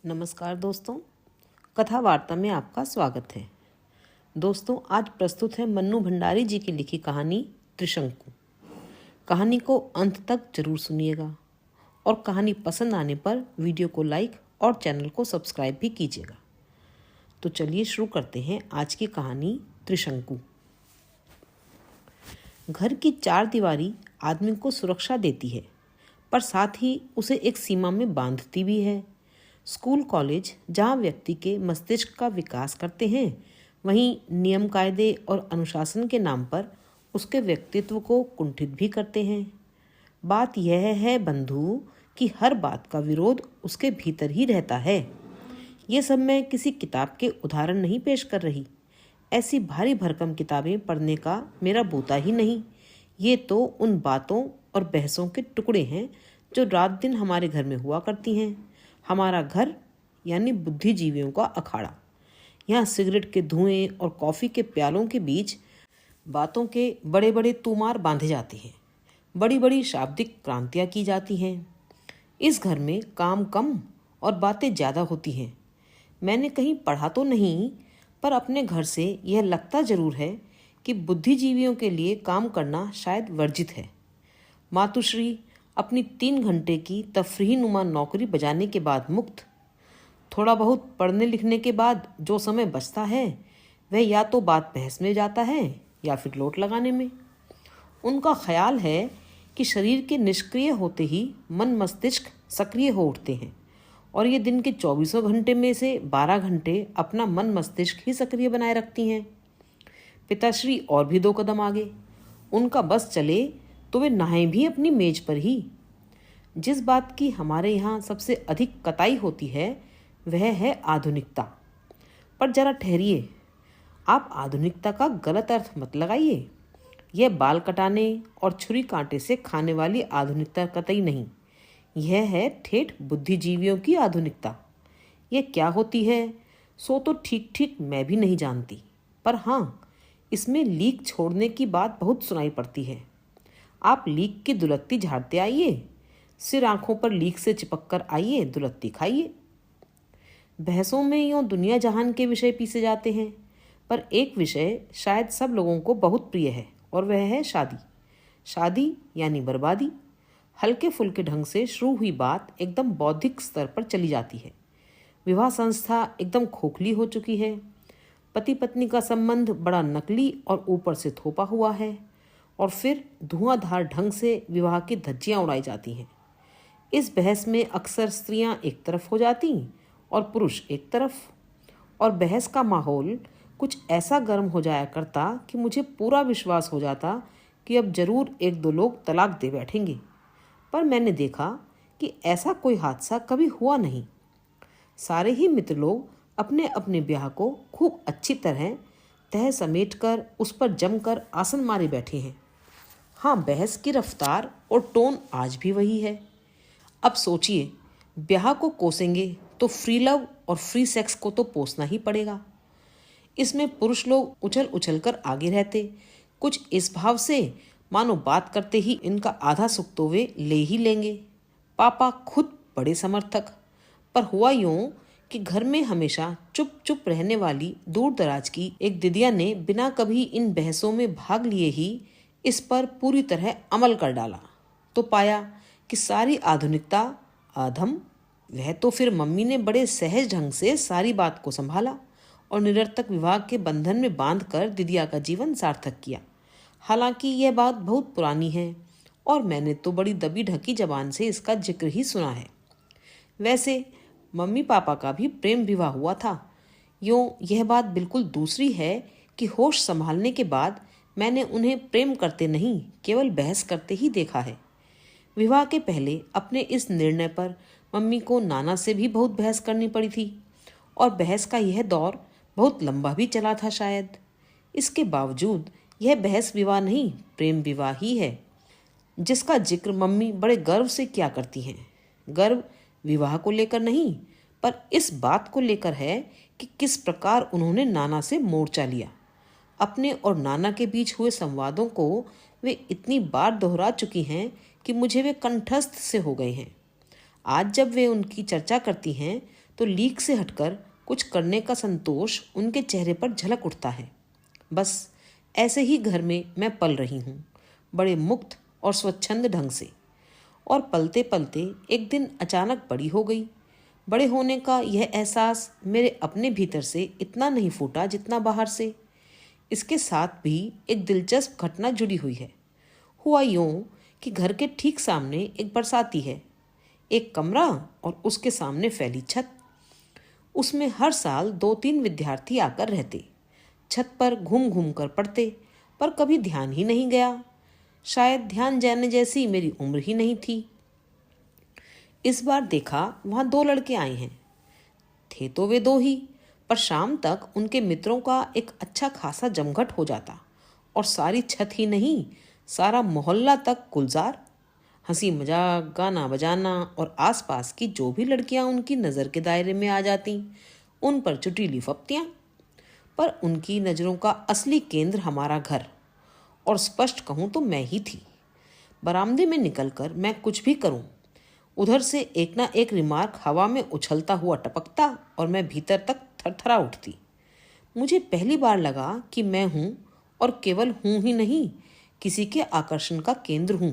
नमस्कार दोस्तों, कथा वार्ता में आपका स्वागत है। दोस्तों, आज प्रस्तुत है मन्नू भंडारी जी की लिखी कहानी त्रिशंकु। कहानी को अंत तक जरूर सुनिएगा और कहानी पसंद आने पर वीडियो को लाइक और चैनल को सब्सक्राइब भी कीजिएगा। तो चलिए शुरू करते हैं आज की कहानी त्रिशंकु। घर की चार दीवारी आदमी को सुरक्षा देती है, पर साथ ही उसे एक सीमा में बांधती भी है। स्कूल कॉलेज जहाँ व्यक्ति के मस्तिष्क का विकास करते हैं, वहीं नियम कायदे और अनुशासन के नाम पर उसके व्यक्तित्व को कुंठित भी करते हैं। बात यह है बंधु कि हर बात का विरोध उसके भीतर ही रहता है। ये सब मैं किसी किताब के उदाहरण नहीं पेश कर रही। ऐसी भारी भरकम किताबें पढ़ने का मेरा बूता ही नहीं। ये तो उन बातों और बहसों के टुकड़े हैं जो रात दिन हमारे घर में हुआ करती हैं। हमारा घर यानी बुद्धिजीवियों का अखाड़ा। यहाँ सिगरेट के धुएं और कॉफ़ी के प्यालों के बीच बातों के बड़े बड़े तूमार बांधे जाते हैं, बड़ी बड़ी शाब्दिक क्रांतियाँ की जाती हैं। इस घर में काम कम और बातें ज़्यादा होती हैं। मैंने कहीं पढ़ा तो नहीं, पर अपने घर से यह लगता ज़रूर है कि बुद्धिजीवियों के लिए काम करना शायद वर्जित है। मातुश्री अपनी 3 घंटे की तफरीनुमा नौकरी बजाने के बाद मुक्त। थोड़ा बहुत पढ़ने लिखने के बाद जो समय बचता है वह या तो बात बहस में जाता है या फिर लोट लगाने में। उनका ख्याल है कि शरीर के निष्क्रिय होते ही मन मस्तिष्क सक्रिय हो उठते हैं, और ये दिन के 24 घंटे में से 12 घंटे अपना मन मस्तिष्क ही सक्रिय बनाए रखती हैं। पिताश्री और भी 2 कदम आगे। उनका बस चले तो वे नहाएं भी अपनी मेज पर ही। जिस बात की हमारे यहाँ सबसे अधिक कताई होती है वह है आधुनिकता। पर जरा ठहरिए, आप आधुनिकता का गलत अर्थ मत लगाइए। यह बाल कटाने और छुरी कांटे से खाने वाली आधुनिकता कतई नहीं। यह है ठेठ बुद्धिजीवियों की आधुनिकता। यह क्या होती है सो तो ठीक ठीक मैं भी नहीं जानती, पर हाँ, इसमें लीक छोड़ने की बात बहुत सुनाई पड़ती है। आप लीक की दुलत्ती झाड़ते आइए, सिर आंखों पर लीक से चिपक कर आइए, दुलत्ती खाइए। बहसों में यूँ दुनिया जहान के विषय पीसे जाते हैं, पर एक विषय शायद सब लोगों को बहुत प्रिय है, और वह है शादी। शादी यानी बर्बादी। हल्के फुल्के ढंग से शुरू हुई बात एकदम बौद्धिक स्तर पर चली जाती है। विवाह संस्था एकदम खोखली हो चुकी है। पति पत्नी का संबंध बड़ा नकली और ऊपर से थोपा हुआ है, और फिर धुआंधार ढंग से विवाह की धज्जियाँ उड़ाई जाती हैं। इस बहस में अक्सर स्त्रियां एक तरफ हो जाती और पुरुष एक तरफ, और बहस का माहौल कुछ ऐसा गर्म हो जाया करता कि मुझे पूरा विश्वास हो जाता कि अब जरूर 1-2 लोग तलाक दे बैठेंगे। पर मैंने देखा कि ऐसा कोई हादसा कभी हुआ नहीं। सारे ही मित्र लोग अपने अपने ब्याह को खूब अच्छी तरह तह समेट कर उस पर जमकर आसन मारे बैठे हैं। हाँ, बहस की रफ्तार और टोन आज भी वही है। अब सोचिए, ब्याह को कोसेंगे तो फ्री लव और फ्री सेक्स को तो पोसना ही पड़ेगा। इसमें पुरुष लोग उछल उछल कर आगे रहते, कुछ इस भाव से मानो बात करते ही इनका आधा सुख तो वे ले ही लेंगे। पापा खुद बड़े समर्थक, पर हुआ यूं कि घर में हमेशा चुप चुप रहने वाली दूर दराज की एक दिदिया ने बिना कभी इन बहसों में भाग लिए ही इस पर पूरी तरह अमल कर डाला। तो पाया कि सारी आधुनिकता आधम। वह तो फिर मम्मी ने बड़े सहज ढंग से सारी बात को संभाला और निरर्थक विवाह के बंधन में बांधकर दिदिया का जीवन सार्थक किया। हालांकि यह बात बहुत पुरानी है और मैंने तो बड़ी दबी ढकी जबान से इसका जिक्र ही सुना है। वैसे मम्मी पापा का भी प्रेम विवाह हुआ था। यूँ यह बात बिल्कुल दूसरी है कि होश संभालने के बाद मैंने उन्हें प्रेम करते नहीं, केवल बहस करते ही देखा है। विवाह के पहले अपने इस निर्णय पर मम्मी को नाना से भी बहुत बहस करनी पड़ी थी, और बहस का यह दौर बहुत लंबा भी चला था शायद। इसके बावजूद यह बहस विवाह नहीं, प्रेम विवाह ही है, जिसका जिक्र मम्मी बड़े गर्व से किया करती हैं। गर्व विवाह को लेकर नहीं, पर इस बात को लेकर है कि किस प्रकार उन्होंने नाना से मोर्चा लिया। अपने और नाना के बीच हुए संवादों को वे इतनी बार दोहरा चुकी हैं कि मुझे वे कंठस्थ से हो गए हैं। आज जब वे उनकी चर्चा करती हैं तो लीक से हटकर कुछ करने का संतोष उनके चेहरे पर झलक उठता है। बस ऐसे ही घर में मैं पल रही हूँ, बड़े मुक्त और स्वच्छंद ढंग से। और पलते पलते एक दिन अचानक बड़ी हो गई। बड़े होने का यह एहसास मेरे अपने भीतर से इतना नहीं फूटा जितना बाहर से। इसके साथ भी एक दिलचस्प घटना जुड़ी हुई है। हुआ यूं कि घर के ठीक सामने एक बरसाती है, एक कमरा और उसके सामने फैली छत। उसमें हर साल 2-3 विद्यार्थी आकर रहते, छत पर घूम घूम कर पढ़ते, पर कभी ध्यान ही नहीं गया। शायद ध्यान जाने जैसी मेरी उम्र ही नहीं थी। इस बार देखा वहाँ 2 लड़के आए हैं। थे तो वे 2 ही, पर शाम तक उनके मित्रों का एक अच्छा खासा जमघट हो जाता और सारी छत ही नहीं, सारा मोहल्ला तक गुलजार। हंसी मजाक, गाना बजाना और आसपास की जो भी लड़कियां उनकी नज़र के दायरे में आ जाती, उन पर चुटीली फप्तियाँ। पर उनकी नज़रों का असली केंद्र हमारा घर, और स्पष्ट कहूँ तो मैं ही थी। बरामदे में निकलकर मैं कुछ भी करूँ, उधर से एक ना एक रिमार्क हवा में उछलता हुआ टपकता और मैं भीतर तक थरथरा उठती। मुझे पहली बार लगा कि मैं हूँ, और केवल हूँ ही नहीं, किसी के आकर्षण का केंद्र हूँ।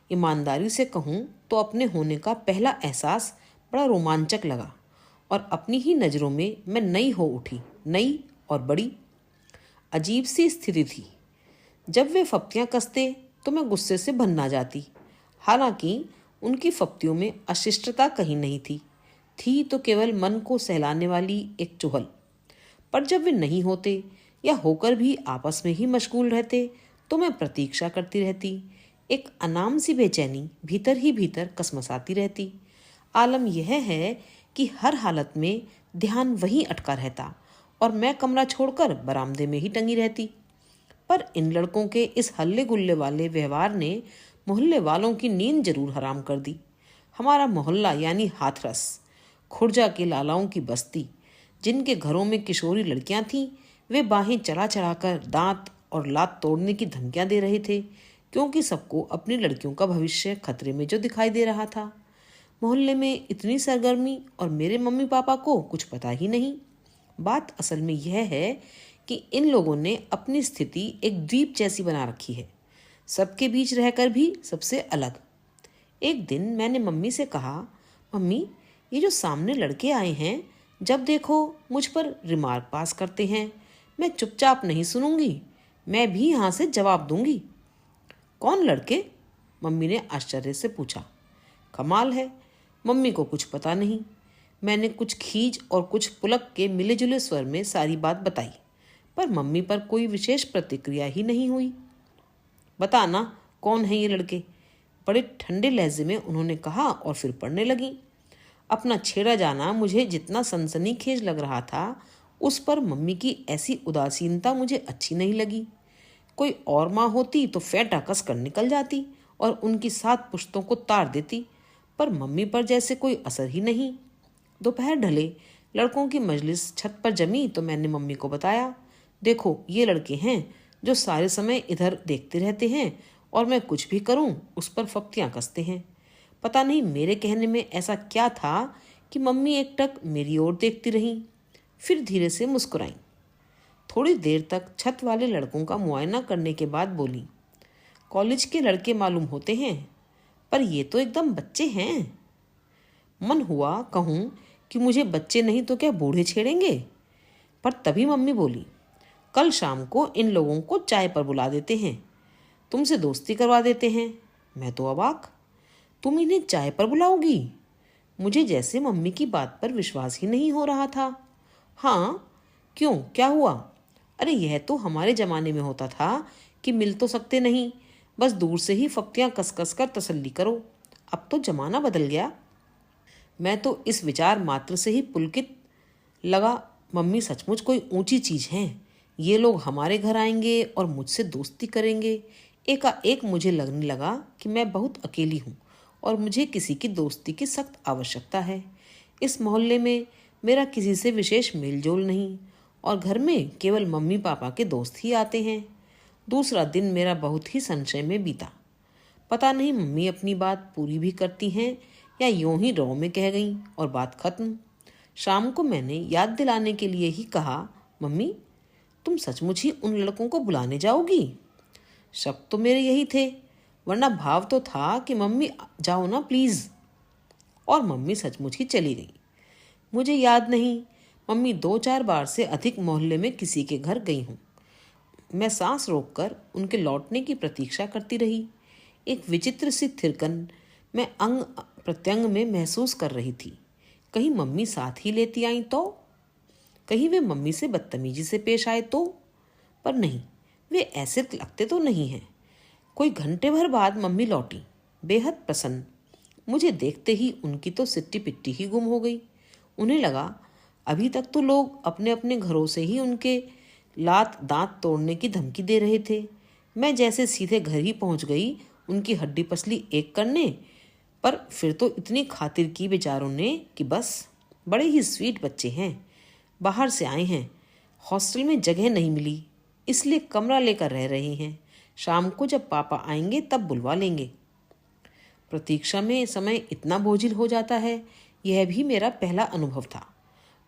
ईमानदारी से कहूँ तो अपने होने का पहला एहसास बड़ा रोमांचक लगा, और अपनी ही नज़रों में मैं नई हो उठी, नई और बड़ी। अजीब सी स्थिति थी। जब वे फप्तियाँ कसते तो मैं गुस्से से भन्ना जाती। हालांकि उनकी फप्तियों में अशिष्टता कहीं नहीं थी तो केवल मन को सहलाने वाली एक चुहल। पर जब वे नहीं होते या होकर भी आपस में ही मशगूल रहते तो मैं प्रतीक्षा करती रहती। एक अनाम सी बेचैनी भीतर ही भीतर कसमसाती रहती। आलम यह है कि हर हालत में ध्यान वहीं अटका रहता और मैं कमरा छोड़कर बरामदे में ही टंगी रहती। पर इन लड़कों के इस हल्ले गुल्ले वाले व्यवहार ने मोहल्ले वालों की नींद जरूर हराम कर दी। हमारा मोहल्ला यानी हाथरस, खुर्जा के लालाओं की बस्ती, जिनके घरों में किशोरी लड़कियां थीं, वे बाहें चढ़ा चढ़ाकर दांत और लात तोड़ने की धमकियां दे रहे थे, क्योंकि सबको अपनी लड़कियों का भविष्य खतरे में जो दिखाई दे रहा था। मोहल्ले में इतनी सरगर्मी और मेरे मम्मी पापा को कुछ पता ही नहीं। बात असल में यह है कि इन लोगों ने अपनी स्थिति एक द्वीप जैसी बना रखी है, सबके बीच रहकर भी सबसे अलग। एक दिन मैंने मम्मी से कहा, मम्मी, ये जो सामने लड़के आए हैं, जब देखो मुझ पर रिमार्क पास करते हैं। मैं चुपचाप नहीं सुनूंगी, मैं भी यहाँ से जवाब दूंगी। कौन लड़के? मम्मी ने आश्चर्य से पूछा। कमाल है, मम्मी को कुछ पता नहीं। मैंने कुछ खीज और कुछ पुलक के मिले जुले स्वर में सारी बात बताई, पर मम्मी पर कोई विशेष प्रतिक्रिया ही नहीं हुई। बताना कौन है ये लड़के? बड़े ठंडे लहजे में उन्होंने कहा और फिर पढ़ने लगी। अपना छेड़ा जाना मुझे जितना सनसनीखेज लग रहा था, उस पर मम्मी की ऐसी उदासीनता मुझे अच्छी नहीं लगी। कोई और माँ होती तो फेंटा कस कर निकल जाती और उनकी 7 पुश्तों को तार देती, पर मम्मी पर जैसे कोई असर ही नहीं। दोपहर ढले, लड़कों की मजलिस छत पर जमी तो मैंने मम्मी को बताया, देखो ये लड़के हैं जो सारे समय इधर देखते रहते हैं और मैं कुछ भी करूं उस पर फप्तियां कसते हैं। पता नहीं मेरे कहने में ऐसा क्या था कि मम्मी एकटक मेरी ओर देखती रहीं, फिर धीरे से मुस्कुराईं। थोड़ी देर तक छत वाले लड़कों का मुआयना करने के बाद बोली, कॉलेज के लड़के मालूम होते हैं, पर ये तो एकदम बच्चे हैं। मन हुआ कहूँ कि मुझे बच्चे नहीं तो क्या बूढ़े छेड़ेंगे, पर तभी मम्मी बोली, कल शाम को इन लोगों को चाय पर बुला देते हैं, तुमसे दोस्ती करवा देते हैं। मैं तो अवाक, तुम इन्हें चाय पर बुलाओगी? मुझे जैसे मम्मी की बात पर विश्वास ही नहीं हो रहा था। हाँ, क्यों, क्या हुआ? अरे यह तो हमारे ज़माने में होता था कि मिल तो सकते नहीं, बस दूर से ही फप्तियाँ कस कस कर तसल्ली करो। अब तो ज़माना बदल गया। मैं तो इस विचार मात्र से ही पुलकित लगा। मम्मी सचमुच कोई ऊंची चीज़ हैं। ये लोग हमारे घर आएंगे और मुझसे दोस्ती करेंगे। एकाएक मुझे लगने लगा कि मैं बहुत अकेली हूँ और मुझे किसी की दोस्ती की सख्त आवश्यकता है। इस मोहल्ले में मेरा किसी से विशेष मेलजोल नहीं और घर में केवल मम्मी पापा के दोस्त ही आते हैं। दूसरा दिन मेरा बहुत ही संशय में बीता। पता नहीं मम्मी अपनी बात पूरी भी करती हैं या यूं ही रौ में कह गईं और बात खत्म। शाम को मैंने याद दिलाने के लिए ही कहा, मम्मी तुम सचमुच ही उन लड़कों को बुलाने जाओगी? शक तो मेरे यही थे, वरना भाव तो था कि मम्मी जाओ ना प्लीज़। और मम्मी सचमुच ही चली गई। मुझे याद नहीं, मम्मी 2-4 बार से अधिक मोहल्ले में किसी के घर गई हूँ। मैं सांस रोककर उनके लौटने की प्रतीक्षा करती रही। एक विचित्र सी थिरकन मैं अंग प्रत्यंग में महसूस कर रही थी। कहीं मम्मी साथ ही लेती आई तो, कहीं वे मम्मी से बदतमीजी से पेश आए तो, पर नहीं, वे ऐसे लगते तो नहीं हैं। कोई घंटे भर बाद मम्मी लौटी, बेहद प्रसन्न। मुझे देखते ही उनकी तो सिट्टी पिट्टी ही गुम हो गई। उन्हें लगा अभी तक तो लोग अपने अपने घरों से ही उनके लात दांत तोड़ने की धमकी दे रहे थे। मैं जैसे सीधे घर ही पहुंच गई उनकी हड्डी पसली एक करने। पर फिर तो इतनी खातिर की बेचारों ने कि बस, बड़े ही स्वीट बच्चे हैं, बाहर से आए हैं, हॉस्टल में जगह नहीं मिली इसलिए कमरा लेकर रह रहे हैं। शाम को जब पापा आएंगे तब बुलवा लेंगे। प्रतीक्षा में समय इतना बोझिल हो जाता है, यह भी मेरा पहला अनुभव था।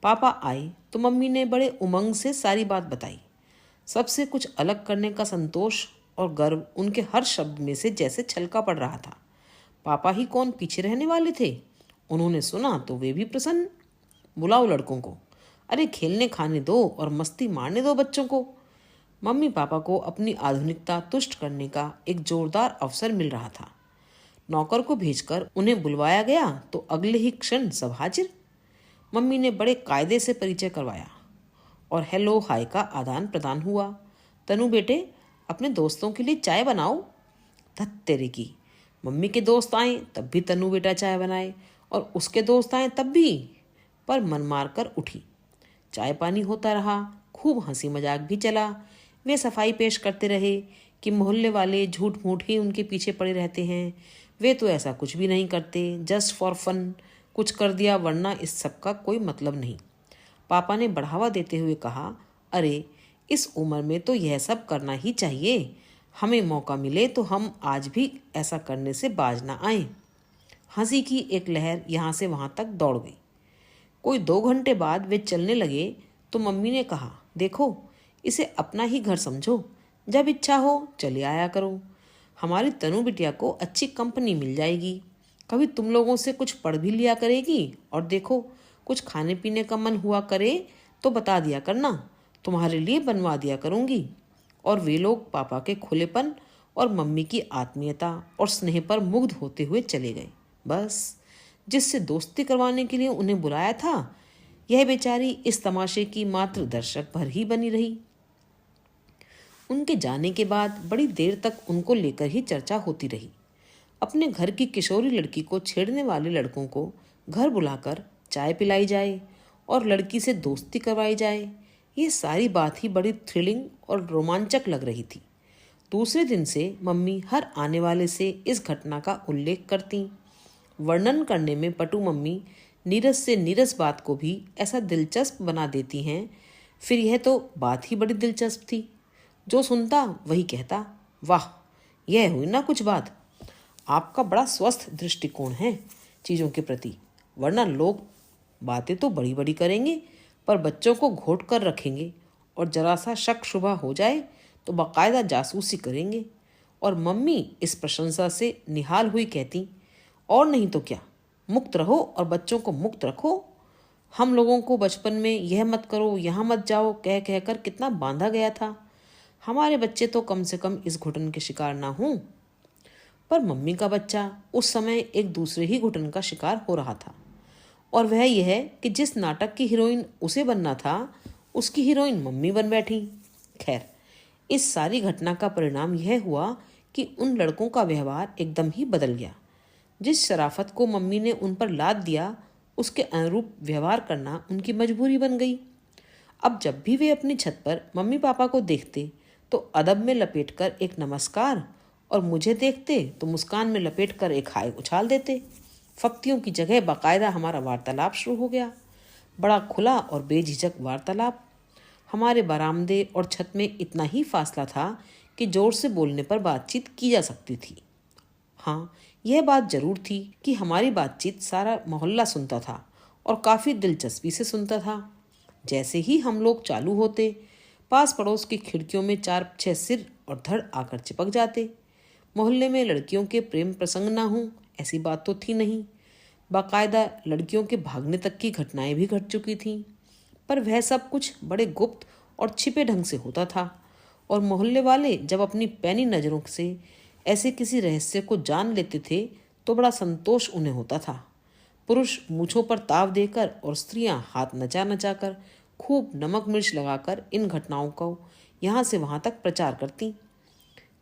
पापा आए तो मम्मी ने बड़े उमंग से सारी बात बताई। सबसे कुछ अलग करने का संतोष और गर्व उनके हर शब्द में से जैसे छलका पड़ रहा था। पापा ही कौन पीछे रहने वाले थे। उन्होंने सुना तो वे भी प्रसन्न। बुलाओ लड़कों को, अरे खेलने खाने दो और मस्ती मारने दो बच्चों को। मम्मी पापा को अपनी आधुनिकता तुष्ट करने का एक जोरदार अवसर मिल रहा था। नौकर को भेजकर उन्हें बुलवाया गया तो अगले ही क्षण सब हाजिर। मम्मी ने बड़े कायदे से परिचय करवाया और हेलो हाय का आदान प्रदान हुआ। तनु बेटे, अपने दोस्तों के लिए चाय बनाओ। धत तेरे की, मम्मी के दोस्त आए तब भी तनु बेटा चाय बनाए और उसके दोस्त आए तब भी। पर मन मार कर उठी। चाय पानी होता रहा, खूब हंसी मजाक भी चला। वे सफाई पेश करते रहे कि मोहल्ले वाले झूठ मूठ ही उनके पीछे पड़े रहते हैं, वे तो ऐसा कुछ भी नहीं करते, जस्ट फॉर फन कुछ कर दिया, वरना इस सब का कोई मतलब नहीं। पापा ने बढ़ावा देते हुए कहा, अरे इस उम्र में तो यह सब करना ही चाहिए। हमें मौका मिले तो हम आज भी ऐसा करने से बाज ना आए। हंसी की एक लहर यहाँ से वहाँ तक दौड़ गई। कोई 2 घंटे बाद वे चलने लगे तो मम्मी ने कहा, देखो इसे अपना ही घर समझो, जब इच्छा हो चले आया करो। हमारी तनु बिटिया को अच्छी कंपनी मिल जाएगी, कभी तुम लोगों से कुछ पढ़ भी लिया करेगी। और देखो कुछ खाने पीने का मन हुआ करे तो बता दिया करना, तुम्हारे लिए बनवा दिया करूँगी। और वे लोग पापा के खुलेपन और मम्मी की आत्मीयता और स्नेह पर मुग्ध होते हुए चले गए। बस, जिससे दोस्ती करवाने के लिए उन्हें बुलाया था, यह बेचारी इस तमाशे की मात्र दर्शक भर ही बनी रही। उनके जाने के बाद बड़ी देर तक उनको लेकर ही चर्चा होती रही। अपने घर की किशोरी लड़की को छेड़ने वाले लड़कों को घर बुलाकर चाय पिलाई जाए और लड़की से दोस्ती करवाई जाए, ये सारी बात ही बड़ी थ्रिलिंग और रोमांचक लग रही थी। दूसरे दिन से मम्मी हर आने वाले से इस घटना का उल्लेख करती। वर्णन करने में पटु मम्मी नीरस से नीरस बात को भी ऐसा दिलचस्प बना देती हैं, फिर यह तो बात ही बड़ी दिलचस्प थी। जो सुनता वही कहता, वाह यह हुई ना कुछ बात। आपका बड़ा स्वस्थ दृष्टिकोण है चीज़ों के प्रति, वरना लोग बातें तो बड़ी बड़ी करेंगे पर बच्चों को घोट कर रखेंगे और जरा सा शक शुबा हो जाए तो बाकायदा जासूसी करेंगे। और मम्मी इस प्रशंसा से निहाल हुई कहती, और नहीं तो क्या, मुक्त रहो और बच्चों को मुक्त रखो। हम लोगों को बचपन में यह मत करो यहाँ मत जाओ कह कह कर कितना बांधा गया था। हमारे बच्चे तो कम से कम इस घुटन के शिकार ना हों। पर मम्मी का बच्चा उस समय एक दूसरे ही घुटन का शिकार हो रहा था, और वह यह कि जिस नाटक की हीरोइन उसे बनना था उसकी हीरोइन मम्मी बन बैठी। खैर, इस सारी घटना का परिणाम यह हुआ कि उन लड़कों का व्यवहार एकदम ही बदल गया। जिस शराफत को मम्मी ने उन पर लाद दिया उसके अनुरूप व्यवहार करना उनकी मजबूरी बन गई। अब जब भी वे अपनी छत पर मम्मी पापा को देखते तो अदब में लपेटकर एक नमस्कार और मुझे देखते तो मुस्कान में लपेटकर एक हाय उछाल देते। फप्तियों की जगह बाकायदा हमारा वार्तालाप शुरू हो गया, बड़ा खुला और बेझिझक वार्तालाप। हमारे बरामदे और छत में इतना ही फासला था कि जोर से बोलने पर बातचीत की जा सकती थी। हाँ, यह बात जरूर थी कि हमारी बातचीत सारा मोहल्ला सुनता था और काफ़ी दिलचस्पी से सुनता था। जैसे ही हम लोग चालू होते, पास पड़ोस की खिड़कियों में 4-6 सिर और धड़ आकर चिपक जाते। मोहल्ले में लड़कियों के प्रेम प्रसंग ना हो ऐसी बात तो थी नहीं। बाकायदा लड़कियों के भागने तक की घटनाएं भी घट चुकी थीं, पर वह सब कुछ बड़े गुप्त और छिपे ढंग से होता था, और मोहल्ले वाले जब अपनी पैनी नज़रों से ऐसे किसी रहस्य को जान लेते थे तो बड़ा संतोष उन्हें होता था। पुरुष मूछों पर ताव देकर और स्त्रियां हाथ नचा नचा कर खूब नमक मिर्च लगाकर इन घटनाओं को यहाँ से वहाँ तक प्रचार करती,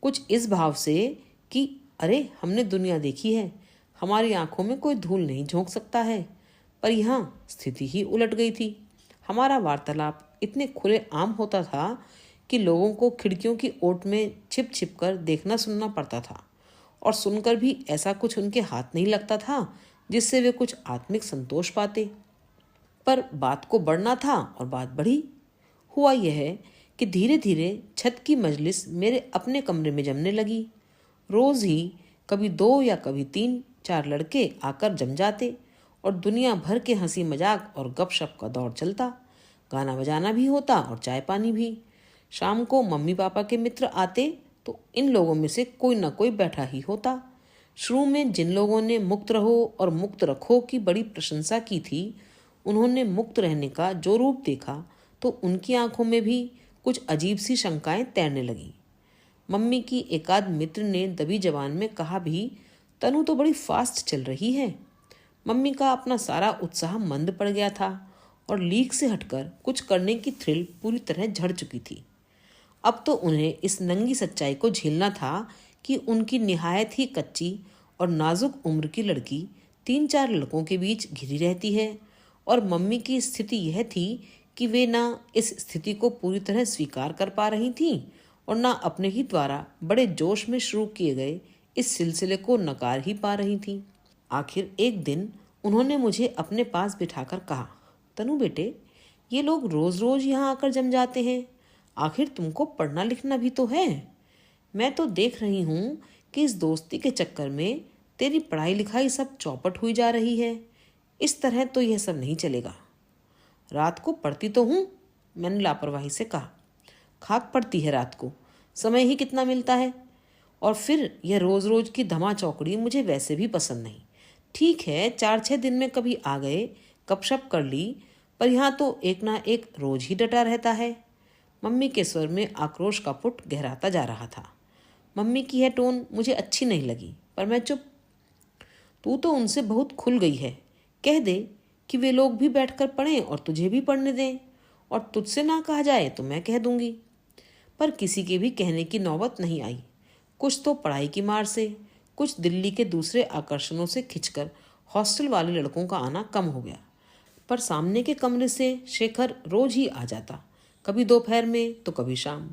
कुछ इस भाव से कि अरे हमने दुनिया देखी है, हमारी आंखों में कोई धूल नहीं झोंक सकता है। पर यहाँ स्थिति ही उलट गई थी। हमारा वार्तालाप इतने खुले आम होता था कि लोगों को खिड़कियों की ओट में छिप छिप कर देखना सुनना पड़ता था, और सुनकर भी ऐसा कुछ उनके हाथ नहीं लगता था जिससे वे कुछ आत्मिक संतोष पाते। पर बात को बढ़ना था और बात बढ़ी। हुआ यह कि धीरे धीरे छत की मजलिस मेरे अपने कमरे में जमने लगी। रोज ही कभी 2 या कभी 3-4 लड़के आकर जम जाते और दुनिया भर के हंसी मजाक और गपशप का दौर चलता। गाना बजाना भी होता और चाय पानी भी। शाम को मम्मी पापा के मित्र आते तो इन लोगों में से कोई न कोई बैठा ही होता। शुरू में जिन लोगों ने मुक्त रहो और मुक्त रखो की बड़ी प्रशंसा की थी, उन्होंने मुक्त रहने का जो रूप देखा तो उनकी आंखों में भी कुछ अजीब सी शंकाएं तैरने लगी। मम्मी की एकाध मित्र ने दबी जबान में कहा भी, तनु तो बड़ी फास्ट चल रही है। मम्मी का अपना सारा उत्साह मंद पड़ गया था और लीक से हटकर कुछ करने की थ्रिल पूरी तरह झड़ चुकी थी। अब तो उन्हें इस नंगी सच्चाई को झेलना था कि उनकी निहायत ही कच्ची और नाजुक उम्र की लड़की 3-4 लड़कों के बीच घिरी रहती है, और मम्मी की स्थिति यह थी कि वे ना इस स्थिति को पूरी तरह स्वीकार कर पा रही थीं और ना अपने ही द्वारा बड़े जोश में शुरू किए गए इस सिलसिले को नकार ही पा रही थीं। आखिर एक दिन उन्होंने मुझे अपने पास बिठाकर कहा, तनु बेटे, ये लोग रोज रोज यहाँ आकर जम जाते हैं, आखिर तुमको पढ़ना लिखना भी तो है। मैं तो देख रही हूँ कि इस दोस्ती के चक्कर में तेरी पढ़ाई लिखाई सब चौपट हुई जा रही है। इस तरह तो यह सब नहीं चलेगा। रात को पढ़ती तो हूँ, मैंने लापरवाही से कहा। खाक पड़ती है रात को, समय ही कितना मिलता है। और फिर यह रोज रोज की धमा चौकड़ी मुझे वैसे भी पसंद नहीं। ठीक है, 4-6 दिन में कभी आ गए, गपशप कर ली, पर यहाँ तो एक ना एक रोज ही डटा रहता है। मम्मी के स्वर में आक्रोश का पुट गहराता जा रहा था। मम्मी की यह टोन मुझे अच्छी नहीं लगी, पर मैं चुप। तू तो उनसे बहुत खुल गई है, कह दे कि वे लोग भी बैठकर पढ़ें और तुझे भी पढ़ने दें, और तुझसे ना कहा जाए तो मैं कह दूंगी। पर किसी के भी कहने की नौबत नहीं आई। कुछ तो पढ़ाई की मार से, कुछ दिल्ली के दूसरे आकर्षणों से खिंचकर हॉस्टल वाले लड़कों का आना कम हो गया। पर सामने के कमरे से शेखर रोज ही आ जाता, कभी दोपहर में तो कभी शाम।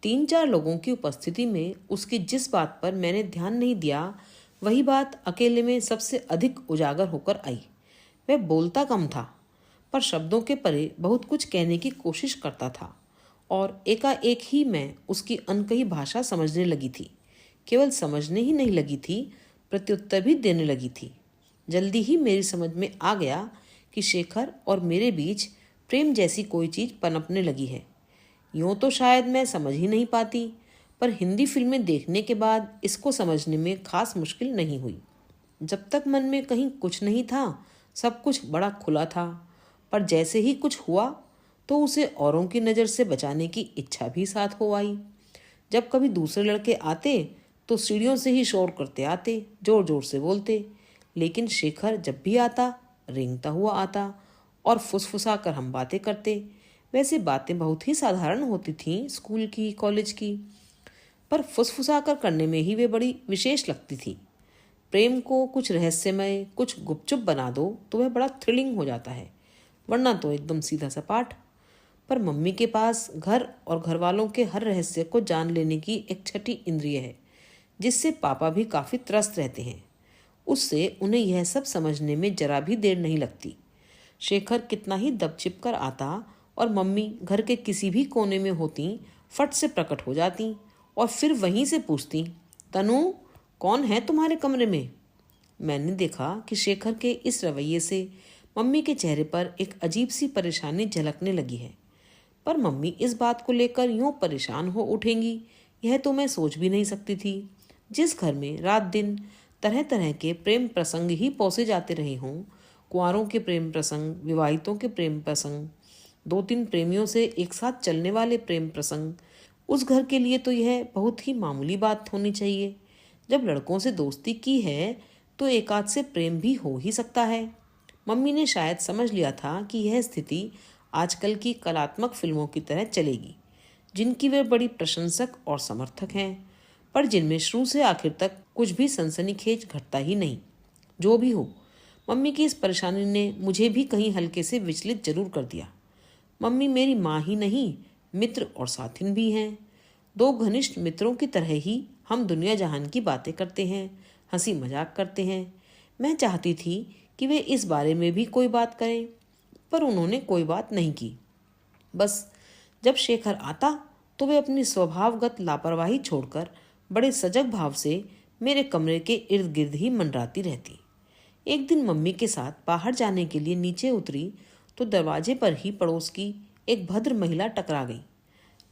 3-4 लोगों की उपस्थिति में उसकी जिस बात पर मैंने ध्यान नहीं दिया, वही बात अकेले में सबसे अधिक उजागर होकर आई। वह बोलता कम था, पर शब्दों के परे बहुत कुछ कहने की कोशिश करता था, और एकाएक ही मैं उसकी अनकही भाषा समझने लगी थी। केवल समझने ही नहीं लगी थी, प्रत्युत्तर भी देने लगी थी। जल्दी ही मेरी समझ में आ गया कि शेखर और मेरे बीच प्रेम जैसी कोई चीज़ पनपने लगी है। यूँ तो शायद मैं समझ ही नहीं पाती, पर हिंदी फिल्में देखने के बाद इसको समझने में खास मुश्किल नहीं हुई। जब तक मन में कहीं कुछ नहीं था, सब कुछ बड़ा खुला था, पर जैसे ही कुछ हुआ तो उसे औरों की नज़र से बचाने की इच्छा भी साथ हो आई। जब कभी दूसरे लड़के आते तो सीढ़ियों से ही शोर करते आते, जोर जोर से बोलते, लेकिन शेखर जब भी आता रेंगता हुआ आता और फुसफुसा कर हम बातें करते। वैसे बातें बहुत ही साधारण होती थीं, स्कूल की, कॉलेज की, पर फुसफुसा कर करने में ही वे बड़ी विशेष लगती थी। प्रेम को कुछ रहस्यमय, कुछ गुपचुप बना दो तो वह बड़ा थ्रिलिंग हो जाता है, वरना तो एकदम सीधा सपाट। पर मम्मी के पास घर और घर वालों के हर रहस्य को जान लेने की एक छठी इंद्रिय है, जिससे पापा भी काफ़ी त्रस्त रहते हैं। उससे उन्हें यह सब समझने में जरा भी देर नहीं लगती। शेखर कितना ही दबचिप कर आता और मम्मी घर के किसी भी कोने में होती, फट से प्रकट हो जाती और फिर वहीं से पूछती, तनु, कौन है तुम्हारे कमरे में? मैंने देखा कि शेखर के इस रवैये से मम्मी के चेहरे पर एक अजीब सी परेशानी झलकने लगी है। पर मम्मी इस बात को लेकर यूं परेशान हो उठेंगी, यह तो मैं सोच भी नहीं सकती थी। जिस घर में रात दिन तरह तरह के प्रेम प्रसंग ही पोसे जाते रहे हों, कुंवारों के प्रेम प्रसंग, विवाहितों के प्रेम प्रसंग, दो तीन प्रेमियों से एक साथ चलने वाले प्रेम प्रसंग, उस घर के लिए तो यह बहुत ही मामूली बात होनी चाहिए। जब लड़कों से दोस्ती की है तो एक आध से प्रेम भी हो ही सकता है। मम्मी ने शायद समझ लिया था कि यह स्थिति आजकल की कलात्मक फिल्मों की तरह चलेगी, जिनकी वे बड़ी प्रशंसक और समर्थक हैं, पर जिनमें शुरू से आखिर तक कुछ भी सनसनीखेज घटता ही नहीं। जो भी हो, मम्मी की इस परेशानी ने मुझे भी कहीं हल्के से विचलित जरूर कर दिया। मम्मी मेरी माँ ही नहीं, मित्र और साथिन भी हैं। दो घनिष्ठ मित्रों की तरह ही हम दुनिया जहान की बातें करते हैं, हंसी मजाक करते हैं। मैं चाहती थी कि वे इस बारे में भी कोई बात करें, पर उन्होंने कोई बात नहीं की। बस जब शेखर आता तो वे अपनी स्वभावगत लापरवाही छोड़कर बड़े सजग भाव से मेरे कमरे के इर्द गिर्द ही मंडराती रहती। एक दिन मम्मी के साथ बाहर जाने के लिए नीचे उतरी तो दरवाजे पर ही पड़ोस की एक भद्र महिला टकरा गई।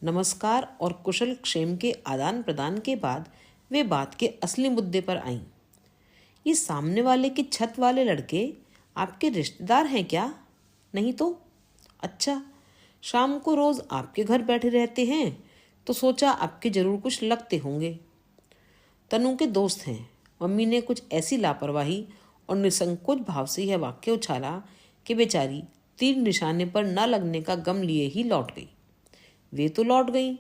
नमस्कार और कुशल क्षेम के आदान प्रदान के बाद वे बात के असली मुद्दे पर आईं। ये सामने वाले की छत वाले लड़के आपके रिश्तेदार हैं क्या? नहीं तो। अच्छा, शाम को रोज आपके घर बैठे रहते हैं तो सोचा आपके जरूर कुछ लगते होंगे। तनु के दोस्त हैं। मम्मी ने कुछ ऐसी लापरवाही और निसंकोच भाव से यह वाक्य उछाला कि बेचारी तीर निशाने पर न लगने का गम लिए ही लौट गई। वे तो लौट गई,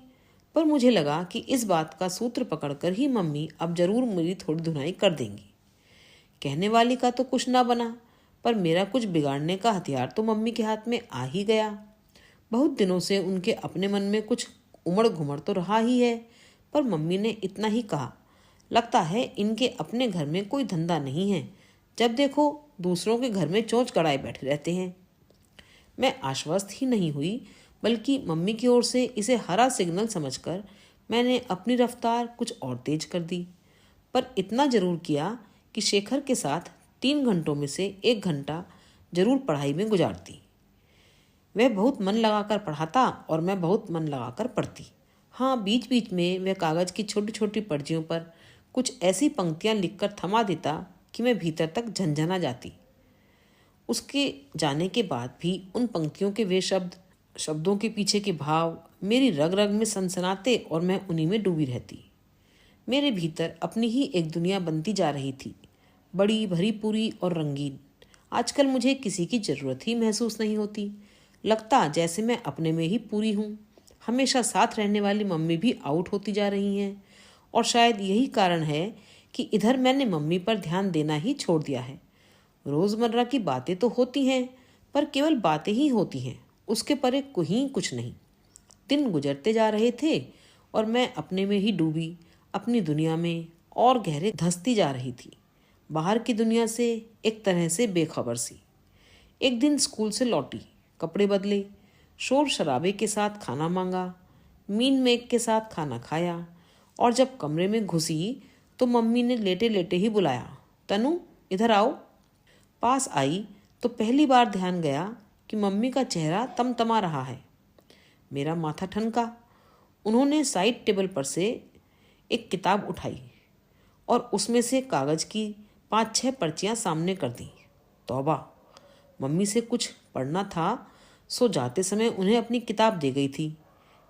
पर मुझे लगा कि इस बात का सूत्र पकड़कर ही मम्मी अब जरूर मेरी थोड़ी धुनाई कर देंगी। कहने वाली का तो कुछ ना बना, पर मेरा कुछ बिगाड़ने का हथियार तो मम्मी के हाथ में आ ही गया। बहुत दिनों से उनके अपने मन में कुछ उमड़ घुमड़ तो रहा ही है, पर मम्मी ने इतना ही कहा, लगता है इनके अपने घर में कोई धंधा नहीं है, जब देखो दूसरों के घर में चोंच गड़ाए बैठे रहते हैं। मैं आश्वस्त ही नहीं हुई, बल्कि मम्मी की ओर से इसे हरा सिग्नल समझकर मैंने अपनी रफ्तार कुछ और तेज कर दी। पर इतना जरूर किया कि शेखर के साथ 3 घंटों में से 1 घंटा जरूर पढ़ाई में गुजारती। वह बहुत मन लगाकर पढ़ाता और मैं बहुत मन लगाकर पढ़ती। हाँ, बीच बीच में वह कागज़ की छोटी छोटी पर्चियों पर कुछ ऐसी पंक्तियाँ लिखकर थमा देता कि मैं भीतर तक झंझना जाती। उसके जाने के बाद भी उन पंक्तियों के वे शब्दों के पीछे के भाव मेरी रग रग में सनसनाते और मैं उन्हीं में डूबी रहती। मेरे भीतर अपनी ही एक दुनिया बनती जा रही थी, बड़ी भरी पूरी और रंगीन। आजकल मुझे किसी की ज़रूरत ही महसूस नहीं होती। लगता जैसे मैं अपने में ही पूरी हूँ। हमेशा साथ रहने वाली मम्मी भी आउट होती जा रही हैं, और शायद यही कारण है कि इधर मैंने मम्मी पर ध्यान देना ही छोड़ दिया है। रोज़मर्रा की बातें तो होती हैं, पर केवल बातें ही होती हैं, उसके परे कहीं कुछ नहीं। दिन गुजरते जा रहे थे और मैं अपने में ही डूबी, अपनी दुनिया में और गहरे धंसती जा रही थी, बाहर की दुनिया से एक तरह से बेखबर सी। एक दिन स्कूल से लौटी, कपड़े बदले, शोर शराबे के साथ खाना मांगा, मीन मेघ के साथ खाना खाया, और जब कमरे में घुसी तो मम्मी ने लेटे लेटे ही बुलाया, तनु इधर आओ। पास आई तो पहली बार ध्यान गया कि मम्मी का चेहरा तमतमा रहा है। मेरा माथा ठनका। उन्होंने साइड टेबल पर से एक किताब उठाई और उसमें से कागज़ की 5-6 पर्चियाँ सामने कर दी। तौबा, मम्मी से कुछ पढ़ना था सो जाते समय उन्हें अपनी किताब दे गई थी।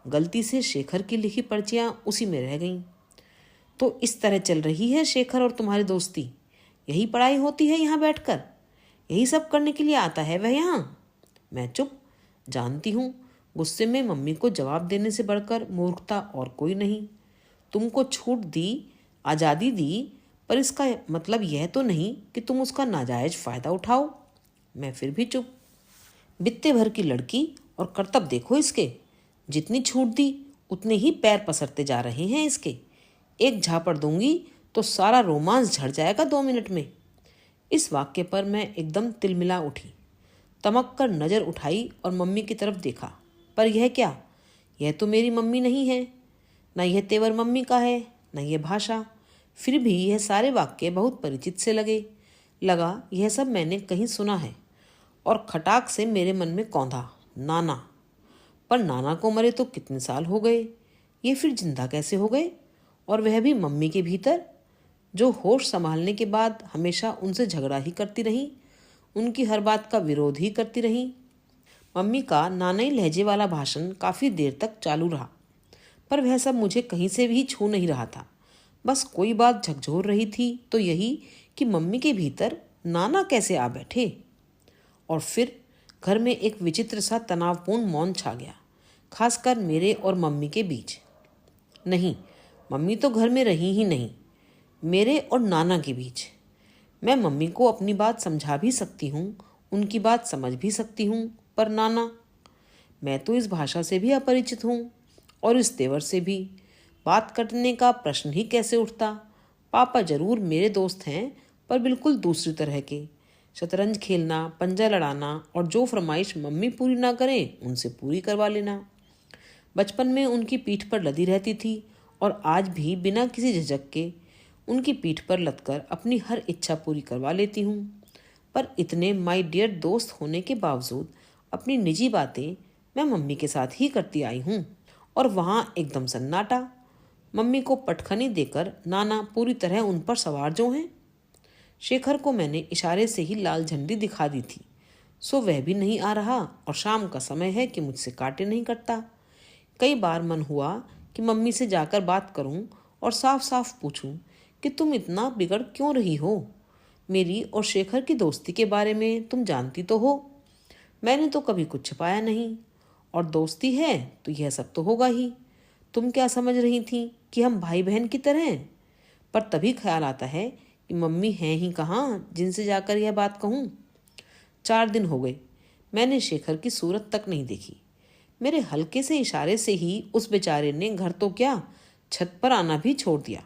गलती से शेखर की लिखी पर्चियाँ उसी में रह गईं। तो इस तरह चल रही है शेखर और तुम्हारी दोस्ती? यही पढ़ाई होती है यहाँ बैठकर? यही सब करने के लिए आता है वह यहाँ? मैं चुप। जानती हूँ गुस्से में मम्मी को जवाब देने से बढ़कर मूर्खता और कोई नहीं। तुमको छूट दी, आज़ादी दी, पर इसका मतलब यह तो नहीं कि तुम उसका नाजायज फ़ायदा उठाओ। मैं फिर भी चुप। बित्ते भर की लड़की और करतब देखो इसके। जितनी छूट दी उतने ही पैर पसरते जा रहे हैं इसके। एक झापड़ दूंगी तो सारा रोमांस झड़ जाएगा 2 मिनट में। इस वाक्य पर मैं एकदम तिलमिला उठी, तमक कर नज़र उठाई और मम्मी की तरफ देखा। पर यह क्या? यह तो मेरी मम्मी नहीं है। न यह तेवर मम्मी का है, न यह भाषा। फिर भी यह सारे वाक्य बहुत परिचित से लगे। लगा यह सब मैंने कहीं सुना है और खटाक से मेरे मन में कौंधा, नाना। पर नाना को मरे तो कितने साल हो गए, ये फिर जिंदा कैसे हो गए, और वह भी मम्मी के भीतर, जो होश संभालने के बाद हमेशा उनसे झगड़ा ही करती रही, उनकी हर बात का विरोध ही करती रही। मम्मी का नानई लहजे वाला भाषण काफ़ी देर तक चालू रहा, पर वह सब मुझे कहीं से भी छू नहीं रहा था। बस कोई बात झकझोर रही थी, तो यही कि मम्मी के भीतर नाना कैसे आ बैठे। और फिर घर में एक विचित्र सा तनावपूर्ण मौन छा गया, खासकर मेरे और मम्मी के बीच। नहीं, मम्मी तो घर में रही ही नहीं, मेरे और नाना के बीच। मैं मम्मी को अपनी बात समझा भी सकती हूँ, उनकी बात समझ भी सकती हूँ, पर नाना, मैं तो इस भाषा से भी अपरिचित हूँ और इस तेवर से भी। बात करने का प्रश्न ही कैसे उठता। पापा जरूर मेरे दोस्त हैं, पर बिल्कुल दूसरी तरह के। शतरंज खेलना, पंजा लड़ाना और जो फरमाइश मम्मी पूरी ना करें उनसे पूरी करवा लेना। बचपन में उनकी पीठ पर लदी रहती थी और आज भी बिना किसी झिझक के उनकी पीठ पर लदकर अपनी हर इच्छा पूरी करवा लेती हूँ। पर इतने माय डियर दोस्त होने के बावजूद अपनी निजी बातें मैं मम्मी के साथ ही करती आई हूँ, और वहाँ एकदम सन्नाटा। मम्मी को पटखनी देकर नाना पूरी तरह उन पर सवार जो हैं। शेखर को मैंने इशारे से ही लाल झंडी दिखा दी थी, सो वह भी नहीं आ रहा, और शाम का समय है कि मुझसे काटे नहीं कटता। कई बार मन हुआ कि मम्मी से जाकर बात करूं और साफ साफ पूछूं कि तुम इतना बिगड़ क्यों रही हो। मेरी और शेखर की दोस्ती के बारे में तुम जानती तो हो, मैंने तो कभी कुछ छिपाया नहीं, और दोस्ती है तो यह सब तो होगा ही। तुम क्या समझ रही थी कि हम भाई बहन की तरह हैं? पर तभी ख्याल आता है कि मम्मी हैं ही कहाँ जिनसे जाकर यह बात कहूँ। 4 दिन हो गए, मैंने शेखर की सूरत तक नहीं देखी। मेरे हल्के से इशारे से ही उस बेचारे ने घर तो क्या, छत पर आना भी छोड़ दिया।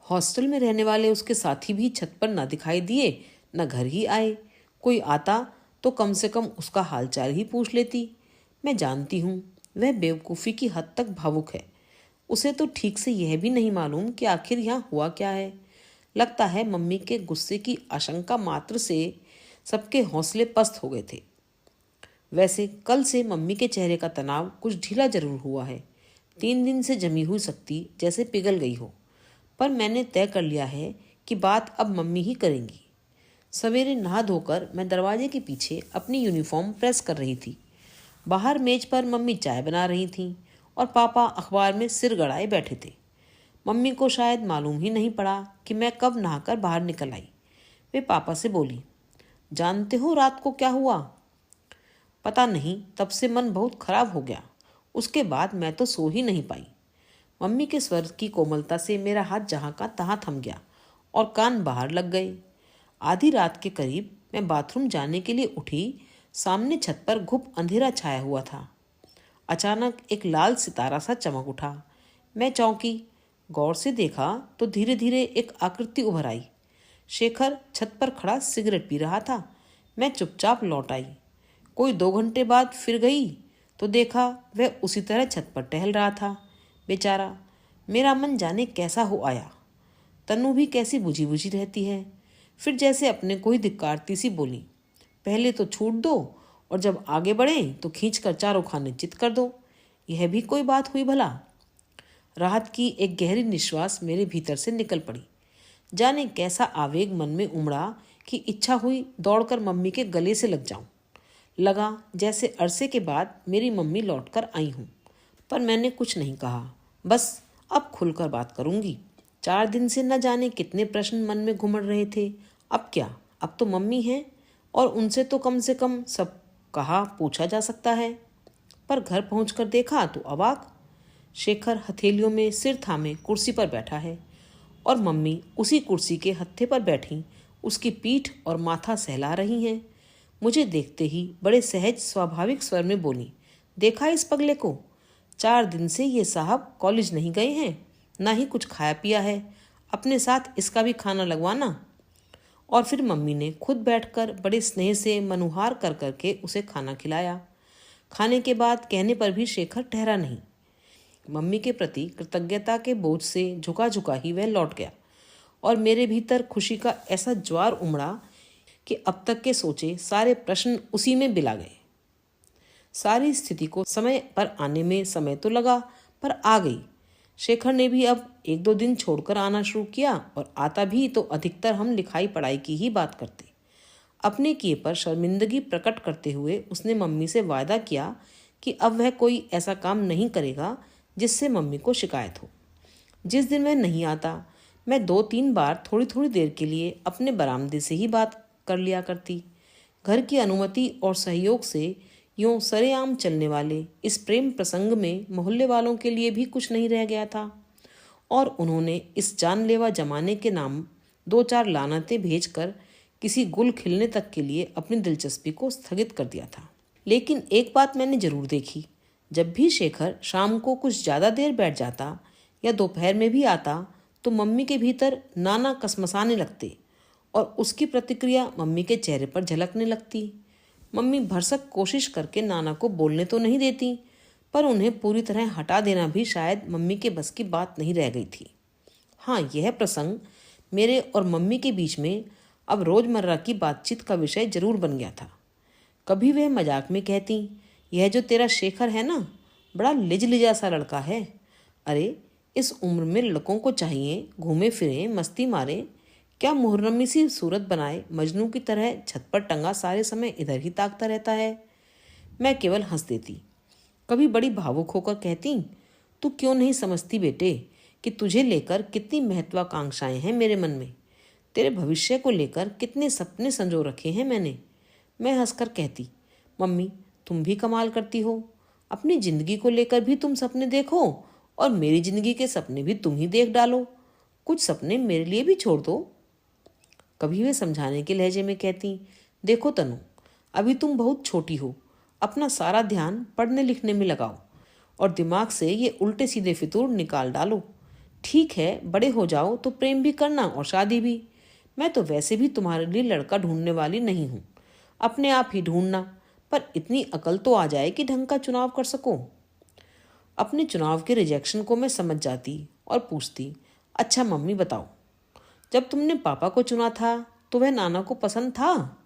हॉस्टल में रहने वाले उसके साथी भी छत पर न दिखाई दिए, न घर ही आए। कोई आता तो कम से कम उसका हालचाल ही पूछ लेती। मैं जानती हूँ वह बेवकूफ़ी की हद तक भावुक है। उसे तो ठीक से यह भी नहीं मालूम कि आखिर यहाँ हुआ क्या है। लगता है मम्मी के गुस्से की आशंका मात्र से सबके हौसले पस्त हो गए थे। वैसे कल से मम्मी के चेहरे का तनाव कुछ ढीला जरूर हुआ है। 3 दिन से जमी हुई शक्ति जैसे पिघल गई हो। पर मैंने तय कर लिया है कि बात अब मम्मी ही करेंगी। सवेरे नहा धोकर मैं दरवाजे के पीछे अपनी यूनिफॉर्म प्रेस कर रही थी। बाहर मेज पर मम्मी चाय बना रही थीं और पापा अखबार में सिर गड़ाए बैठे थे। मम्मी को शायद मालूम ही नहीं पड़ा कि मैं कब नहाकर बाहर निकल आई। वे पापा से बोली, जानते हो रात को क्या हुआ? पता नहीं, तब से मन बहुत खराब हो गया। उसके बाद मैं तो सो ही नहीं पाई। मम्मी के स्वर की कोमलता से मेरा हाथ जहाँ का तहाँ थम गया और कान बाहर लग गए। आधी रात के करीब मैं बाथरूम जाने के लिए उठी। सामने छत पर घुप अंधेरा छाया हुआ था। अचानक एक लाल सितारा सा चमक उठा। मैं चौंकी। गौर से देखा तो धीरे धीरे एक आकृति उभर आई। शेखर छत पर खड़ा सिगरेट पी रहा था। मैं चुपचाप लौट आई। कोई 2 घंटे बाद फिर गई तो देखा वह उसी तरह छत पर टहल रहा था। बेचारा, मेरा मन जाने कैसा हो आया। तन्नू भी कैसी बुझी बुझी रहती है। फिर जैसे अपने को ही धिक्कारती सी बोली, पहले तो छूट दो और जब आगे बढ़ें तो खींच कर चारों खाने चित कर दो। यह भी कोई बात हुई भला? राहत की एक गहरी निश्वास मेरे भीतर से निकल पड़ी। जाने कैसा आवेग मन में उमड़ा कि इच्छा हुई दौड़कर मम्मी के गले से लग जाऊं। लगा जैसे अरसे के बाद मेरी मम्मी लौटकर आई हूं। पर मैंने कुछ नहीं कहा। बस अब खुलकर बात करूंगी। 4 दिन से न जाने कितने प्रश्न मन में घुमड़ रहे थे। अब क्या, अब तो मम्मी हैं और उनसे तो कम से कम सब कहा पूछा जा सकता है। पर घर पहुंचकर देखा तो अवाक। शेखर हथेलियों में सिर थामे कुर्सी पर बैठा है और मम्मी उसी कुर्सी के हत्थे पर बैठी उसकी पीठ और माथा सहला रही हैं। मुझे देखते ही बड़े सहज स्वाभाविक स्वर में बोली, देखा इस पगले को? 4 दिन से ये साहब कॉलेज नहीं गए हैं, ना ही कुछ खाया पिया है। अपने साथ इसका भी खाना लगवाना। और फिर मम्मी ने खुद बैठकर बड़े स्नेह से मनुहार कर करके उसे खाना खिलाया। खाने के बाद कहने पर भी शेखर ठहरा नहीं। मम्मी के प्रति कृतज्ञता के बोझ से झुका झुका ही वह लौट गया और मेरे भीतर खुशी का ऐसा ज्वार उमड़ा कि अब तक के सोचे सारे प्रश्न उसी में बिला गए। सारी स्थिति को समय पर आने में समय तो लगा, पर आ गई। शेखर ने भी अब 1-2 दिन छोड़कर आना शुरू किया, और आता भी तो अधिकतर हम लिखाई पढ़ाई की ही बात करते। अपने किए पर शर्मिंदगी प्रकट करते हुए उसने मम्मी से वायदा किया कि अब वह कोई ऐसा काम नहीं करेगा जिससे मम्मी को शिकायत हो। जिस दिन वह नहीं आता, मैं 2-3 बार थोड़ी थोड़ी देर के लिए अपने बरामदे से ही बात कर लिया करती। घर की अनुमति और सहयोग से यूं सरेआम चलने वाले इस प्रेम प्रसंग में मोहल्ले वालों के लिए भी कुछ नहीं रह गया था, और उन्होंने इस जानलेवा जमाने के नाम 2-4 लानतें भेजकर किसी गुल खिलने तक के लिए अपनी दिलचस्पी को स्थगित कर दिया था। लेकिन एक बात मैंने जरूर देखी, जब भी शेखर शाम को कुछ ज़्यादा देर बैठ जाता या दोपहर में भी आता, तो मम्मी के भीतर नाना कसमसाने लगते और उसकी प्रतिक्रिया मम्मी के चेहरे पर झलकने लगती। मम्मी भरसक कोशिश करके नाना को बोलने तो नहीं देती, पर उन्हें पूरी तरह हटा देना भी शायद मम्मी के बस की बात नहीं रह गई थी। हाँ, यह प्रसंग मेरे और मम्मी के बीच में अब रोज़मर्रा की बातचीत का विषय जरूर बन गया था। कभी वह मजाक में कहती, यह जो तेरा शेखर है ना, बड़ा लिजलिजा सा लड़का है। अरे, इस उम्र में लड़कों को चाहिए घूमे फिरें, मस्ती मारें, क्या मुहर्रमी सी सूरत बनाए मजनू की तरह छत पर टंगा सारे समय इधर ही ताकता रहता है। मैं केवल हंस देती। कभी बड़ी भावुक होकर कहती, तू क्यों नहीं समझती बेटे कि तुझे लेकर कितनी महत्वाकांक्षाएं हैं मेरे मन में, तेरे भविष्य को लेकर कितने सपने संजो रखे हैं मैंने। मैं हंसकर कहती, मम्मी तुम भी कमाल करती हो, अपनी जिंदगी को लेकर भी तुम सपने देखो और मेरी जिंदगी के सपने भी तुम ही देख डालो, कुछ सपने मेरे लिए भी छोड़ दो। कभी वे समझाने के लहजे में कहती, देखो तनु, अभी तुम बहुत छोटी हो, अपना सारा ध्यान पढ़ने लिखने में लगाओ और दिमाग से ये उल्टे सीधे फितूर निकाल डालो। ठीक है, बड़े हो जाओ तो प्रेम भी करना और शादी भी। मैं तो वैसे भी तुम्हारे लिए लड़का ढूंढने वाली नहीं हूँ, अपने आप ही ढूंढना, पर इतनी अकल तो आ जाए कि ढंग का चुनाव कर सको। अपने चुनाव के रिजेक्शन को मैं समझ जाती और पूछती, अच्छा मम्मी बताओ, जब तुमने पापा को चुना था तो वह नाना को पसंद था?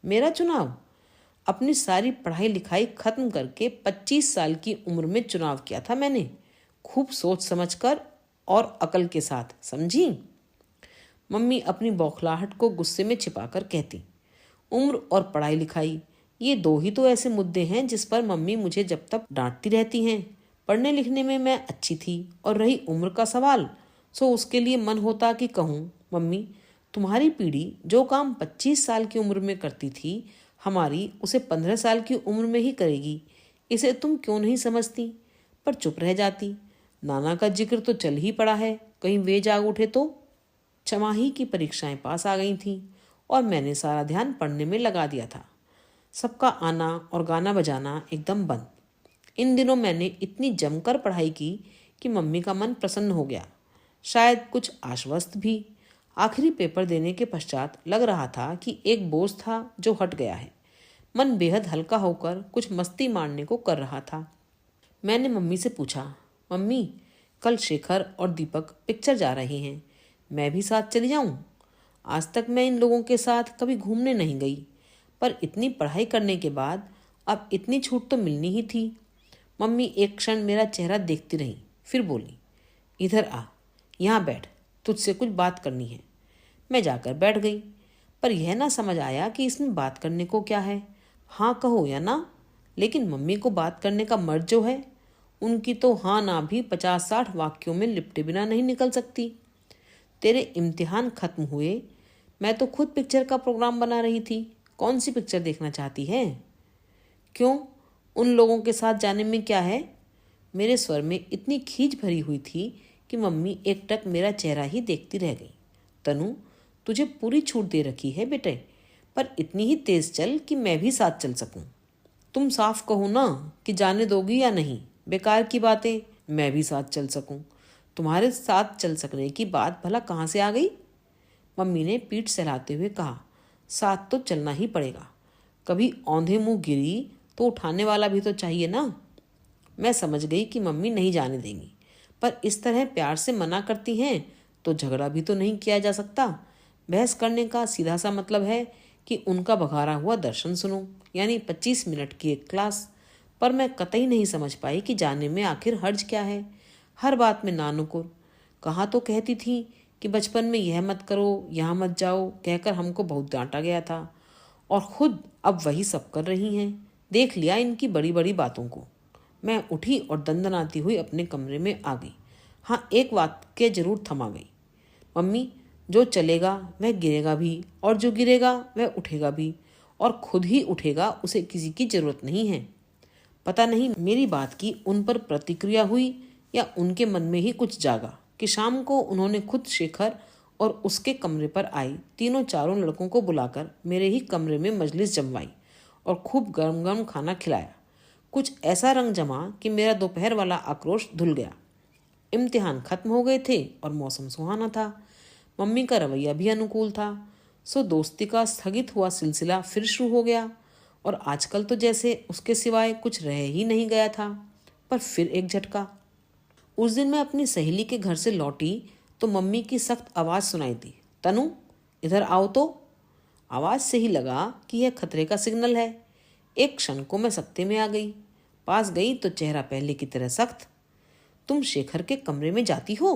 मेरा चुनाव? अपनी सारी पढ़ाई लिखाई खत्म करके 25 साल की उम्र में चुनाव किया था मैंने, खूब सोच समझकर और अकल के साथ, समझी? मम्मी अपनी बौखलाहट को गुस्से में छिपाकर कहती, उम्र और पढ़ाई लिखाई, ये 2 ही तो ऐसे मुद्दे हैं जिस पर मम्मी मुझे जब तक डांटती रहती हैं। पढ़ने लिखने में मैं अच्छी थी, और रही उम्र का सवाल, सो उसके लिए मन होता कि कहूँ, मम्मी तुम्हारी पीढ़ी जो काम 25 साल की उम्र में करती थी, हमारी उसे 15 साल की उम्र में ही करेगी। इसे तुम क्यों नहीं समझती? पर चुप रह जाती। नाना का जिक्र तो चल ही पड़ा है, कहीं वे जाग उठे तो। छमाही की परीक्षाएं पास आ गई थीं और मैंने सारा ध्यान पढ़ने में लगा दिया था। सबका आना और गाना बजाना एकदम बंद। इन दिनों मैंने इतनी जमकर पढ़ाई की कि मम्मी का मन प्रसन्न हो गया, शायद कुछ आश्वस्त भी। आखिरी पेपर देने के पश्चात लग रहा था कि एक बोझ था जो हट गया है। मन बेहद हल्का होकर कुछ मस्ती मारने को कर रहा था। मैंने मम्मी से पूछा, मम्मी कल शेखर और दीपक पिक्चर जा रहे हैं, मैं भी साथ चली जाऊं? आज तक मैं इन लोगों के साथ कभी घूमने नहीं गई, पर इतनी पढ़ाई करने के बाद अब इतनी छूट तो मिलनी ही थी। मम्मी एक क्षण मेरा चेहरा देखती रही, फिर बोली, इधर आ, यहाँ बैठ, तुझसे कुछ बात करनी है। मैं जाकर बैठ गई, पर यह ना समझ आया कि इसमें बात करने को क्या है। हाँ कहो या ना, लेकिन मम्मी को बात करने का मर्ज जो है, उनकी तो हाँ ना भी 50-60 वाक्यों में लिपटे बिना नहीं निकल सकती। तेरे इम्तिहान खत्म हुए, मैं तो खुद पिक्चर का प्रोग्राम बना रही थी। कौन सी पिक्चर देखना चाहती है? क्यों, उन लोगों के साथ जाने में क्या है? मेरे स्वर में इतनी खींच भरी हुई थी कि मम्मी एकटक मेरा चेहरा ही देखती रह गई। तनु, तुझे पूरी छूट दे रखी है बेटे, पर इतनी ही तेज चल कि मैं भी साथ चल सकूं। तुम साफ कहो ना कि जाने दोगी या नहीं, बेकार की बातें, मैं भी साथ चल सकूं। तुम्हारे साथ चल सकने की बात भला कहाँ से आ गई? मम्मी ने पीठ सहलाते हुए कहा, साथ तो चलना ही पड़ेगा, कभी औंधे मुंह गिरी तो उठाने वाला भी तो चाहिए ना। मैं समझ गई कि मम्मी नहीं जाने देंगी, पर इस तरह प्यार से मना करती हैं तो झगड़ा भी तो नहीं किया जा सकता। बहस करने का सीधा सा मतलब है कि उनका बघारा हुआ दर्शन सुनूं, यानी 25 मिनट की एक क्लास। पर मैं कतई नहीं समझ पाई कि जाने में आखिर हर्ज क्या है। हर बात में नानुकुर। कहाँ तो कहती थी कि बचपन में यह मत करो, यहाँ मत जाओ कहकर हमको बहुत डांटा गया था, और खुद अब वही सब कर रही हैं। देख लिया इनकी बड़ी बड़ी बातों को। मैं उठी और दंदनाती हुई अपने कमरे में आ गई। हाँ, एक वाक्य जरूर थमा गई। मम्मी, जो चलेगा वह गिरेगा भी, और जो गिरेगा वह उठेगा भी, और खुद ही उठेगा, उसे किसी की जरूरत नहीं है। पता नहीं मेरी बात की उन पर प्रतिक्रिया हुई या उनके मन में ही कुछ जागा कि शाम को उन्होंने खुद शेखर और उसके कमरे पर आई तीनों चारों लड़कों को बुलाकर मेरे ही कमरे में मजलिस जमवाई और खूब गर्म गर्म खाना खिलाया। कुछ ऐसा रंग जमा कि मेरा दोपहर वाला आक्रोश धुल गया। इम्तिहान खत्म हो गए थे और मौसम सुहाना था। मम्मी का रवैया भी अनुकूल था। सो दोस्ती का स्थगित हुआ सिलसिला फिर शुरू हो गया, और आजकल तो जैसे उसके सिवाय कुछ रह ही नहीं गया था। पर फिर एक झटका। उस दिन मैं अपनी सहेली के घर से लौटी तो मम्मी की सख्त आवाज़ सुनाई दी, तनु इधर आओ तो। आवाज़ से ही लगा कि यह खतरे का सिग्नल है। एक क्षण को मैं सख्ते में आ गई। पास गई तो चेहरा पहले की तरह सख्त। तुम शेखर के कमरे में जाती हो?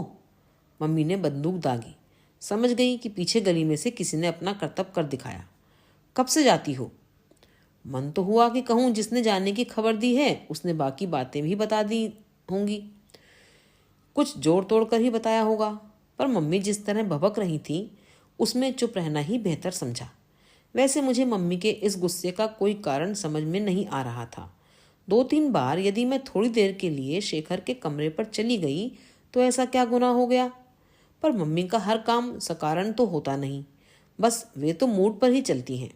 मम्मी ने बंदूक दागी। समझ गई कि पीछे गली में से किसी ने अपना करतब कर दिखाया। कब से जाती हो? मन तो हुआ कि कहूँ जिसने जाने की खबर दी है उसने बाकी बातें भी बता दी होंगी, कुछ जोड़ तोड़ कर ही बताया होगा। पर मम्मी जिस तरह भभक रही थी उसमें चुप रहना ही बेहतर समझा। वैसे मुझे मम्मी के इस गुस्से का कोई कारण समझ में नहीं आ रहा था। 2-3 बार यदि मैं थोड़ी देर के लिए शेखर के कमरे पर चली गई तो ऐसा क्या गुनाह हो गया। पर मम्मी का हर काम सकारण तो होता नहीं, बस वे तो मूड पर ही चलती हैं।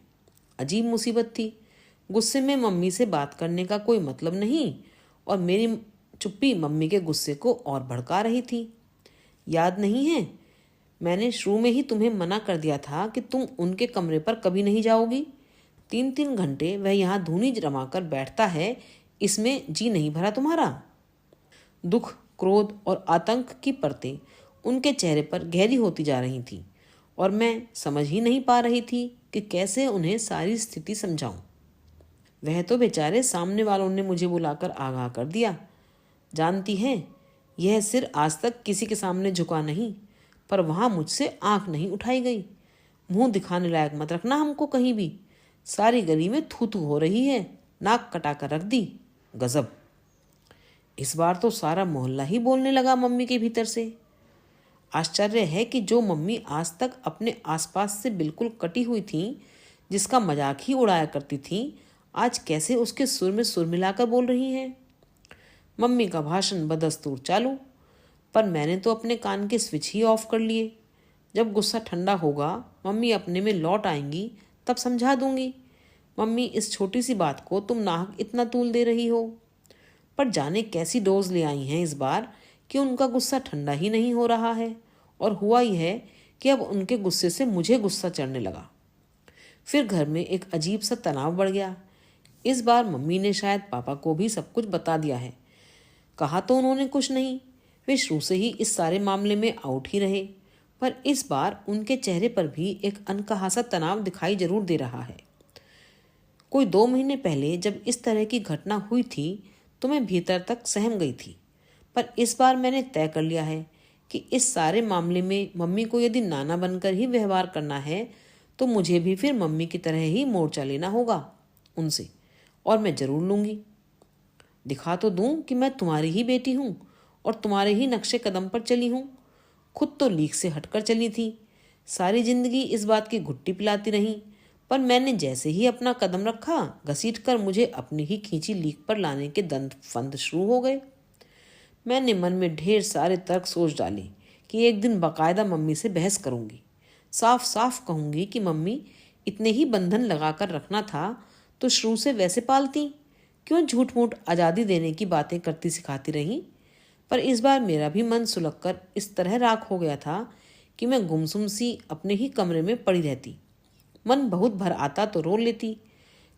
अजीब मुसीबत थी। गुस्से में मम्मी से बात करने का कोई मतलब नहीं, और मेरी चुप्पी मम्मी के गुस्से को और भड़का रही थी। याद नहीं है, मैंने शुरू में ही तुम्हें मना कर दिया था कि तुम उनके कमरे पर कभी नहीं जाओगी। 3-3 घंटे वह यहाँ धूनी जमाकर बैठता है, इसमें जी नहीं भरा तुम्हारा? दुख, क्रोध और आतंक की परतें उनके चेहरे पर गहरी होती जा रही थी, और मैं समझ ही नहीं पा रही थी कि कैसे उन्हें सारी स्थिति समझाऊं। वह तो बेचारे सामने वालों ने मुझे बुलाकर आगाह कर दिया। जानती हैं, यह सिर आज तक किसी के सामने झुका नहीं, पर वहाँ मुझसे आंख नहीं उठाई गई। मुंह दिखाने लायक मत रखना हमको कहीं भी। सारी गली में थू थू हो रही है, नाक कटा कर रख दी। गजब। इस बार तो सारा मोहल्ला ही बोलने लगा मम्मी के भीतर से। आश्चर्य है कि जो मम्मी आज तक अपने आसपास से बिल्कुल कटी हुई थीं, जिसका मजाक ही उड़ाया करती थीं, आज कैसे उसके सुर में सुर मिलाकर बोल रही हैं। मम्मी का भाषण बदस्तूर चालू, पर मैंने तो अपने कान के स्विच ही ऑफ कर लिए। जब गुस्सा ठंडा होगा, मम्मी अपने में लौट आएंगी, तब समझा दूंगी। मम्मी, इस छोटी सी बात को तुम नाहक इतना तूल दे रही हो। पर जाने कैसी डोज ले आई हैं इस बार कि उनका गुस्सा ठंडा ही नहीं हो रहा है, और हुआ ही है कि अब उनके गुस्से से मुझे गुस्सा चढ़ने लगा। फिर घर में एक अजीब सा तनाव बढ़ गया। इस बार मम्मी ने शायद पापा को भी सब कुछ बता दिया है। कहा तो उन्होंने कुछ नहीं, वे शुरू से ही इस सारे मामले में आउट ही रहे, पर इस बार उनके चेहरे पर भी एक अनकहा सा तनाव दिखाई जरूर दे रहा है। कोई 2 महीने पहले जब इस तरह की घटना हुई थी तो मैं भीतर तक सहम गई थी, पर इस बार मैंने तय कर लिया है कि इस सारे मामले में मम्मी को यदि नाना बनकर ही व्यवहार करना है तो मुझे भी फिर मम्मी की तरह ही मोर्चा लेना होगा उनसे, और मैं जरूर लूँगी। दिखा तो दूं कि मैं तुम्हारी ही बेटी हूँ और तुम्हारे ही नक्शे कदम पर चली हूँ। खुद तो लीक से हटकर चली थी, सारी जिंदगी इस बात की घुट्टी पिलाती रही, पर मैंने जैसे ही अपना कदम रखा, घसीट कर मुझे अपनी ही खींची लीक पर लाने के दंत फंद शुरू हो गए। मैंने मन में ढेर सारे तर्क सोच डाले कि एक दिन बाकायदा मम्मी से बहस करूंगी। साफ साफ कहूंगी कि मम्मी, इतने ही बंधन लगाकर रखना था तो शुरू से वैसे पालती, क्यों झूठ मूठ आज़ादी देने की बातें करती सिखाती रहीं। पर इस बार मेरा भी मन सुलगकर इस तरह राख हो गया था कि मैं गुमसुम सी अपने ही कमरे में पड़ी रहती। मन बहुत भर आता तो रो लेती।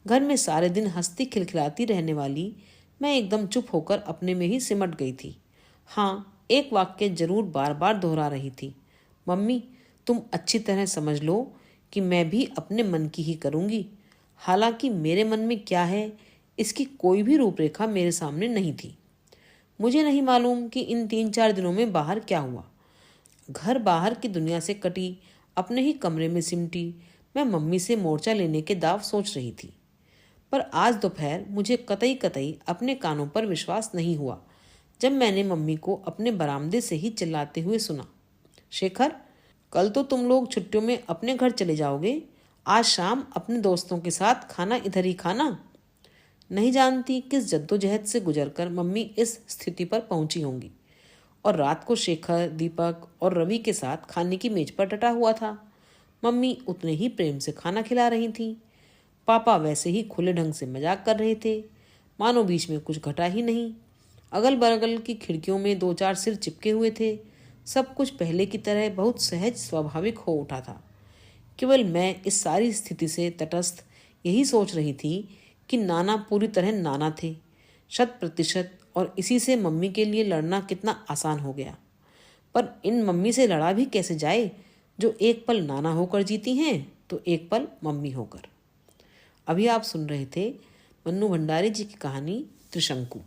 घर में सारे दिन हंसती खिलखिलाती रहने वाली मैं एकदम चुप होकर अपने में ही सिमट गई थी। हाँ, एक वाक्य जरूर बार बार दोहरा रही थी, मम्मी तुम अच्छी तरह समझ लो कि मैं भी अपने मन की ही करूँगी। हालांकि मेरे मन में क्या है, इसकी कोई भी रूपरेखा मेरे सामने नहीं थी। मुझे नहीं मालूम कि इन 3-4 दिनों में बाहर क्या हुआ। घर बाहर की दुनिया से कटी, अपने ही कमरे में सिमटी, मैं मम्मी से मोर्चा लेने के दाव सोच रही थी। पर आज दोपहर मुझे कतई कतई अपने कानों पर विश्वास नहीं हुआ जब मैंने मम्मी को अपने बरामदे से ही चिल्लाते हुए सुना, शेखर, कल तो तुम लोग छुट्टियों में अपने घर चले जाओगे। आज शाम अपने दोस्तों के साथ खाना इधर ही खाना। नहीं जानती किस जद्दोजहद से गुजरकर मम्मी इस स्थिति पर पहुंची होंगी और रात को शेखर, दीपक और रवि के साथ खाने की मेज पर डटा हुआ था। मम्मी उतने ही प्रेम से खाना खिला रही थीं। पापा वैसे ही खुले ढंग से मजाक कर रहे थे, मानो बीच में कुछ घटा ही नहीं। अगल बगल की खिड़कियों में 2-4 सिर चिपके हुए थे। सब कुछ पहले की तरह बहुत सहज स्वाभाविक हो उठा था। केवल मैं इस सारी स्थिति से तटस्थ यही सोच रही थी कि नाना पूरी तरह नाना थे, 100%, और इसी से मम्मी के लिए लड़ना कितना आसान हो गया। पर इन मम्मी से लड़ा भी कैसे जाए जो एक पल नाना होकर जीती हैं तो एक पल मम्मी होकर। अभी आप सुन रहे थे मन्नू भंडारी जी की कहानी त्रिशंकु।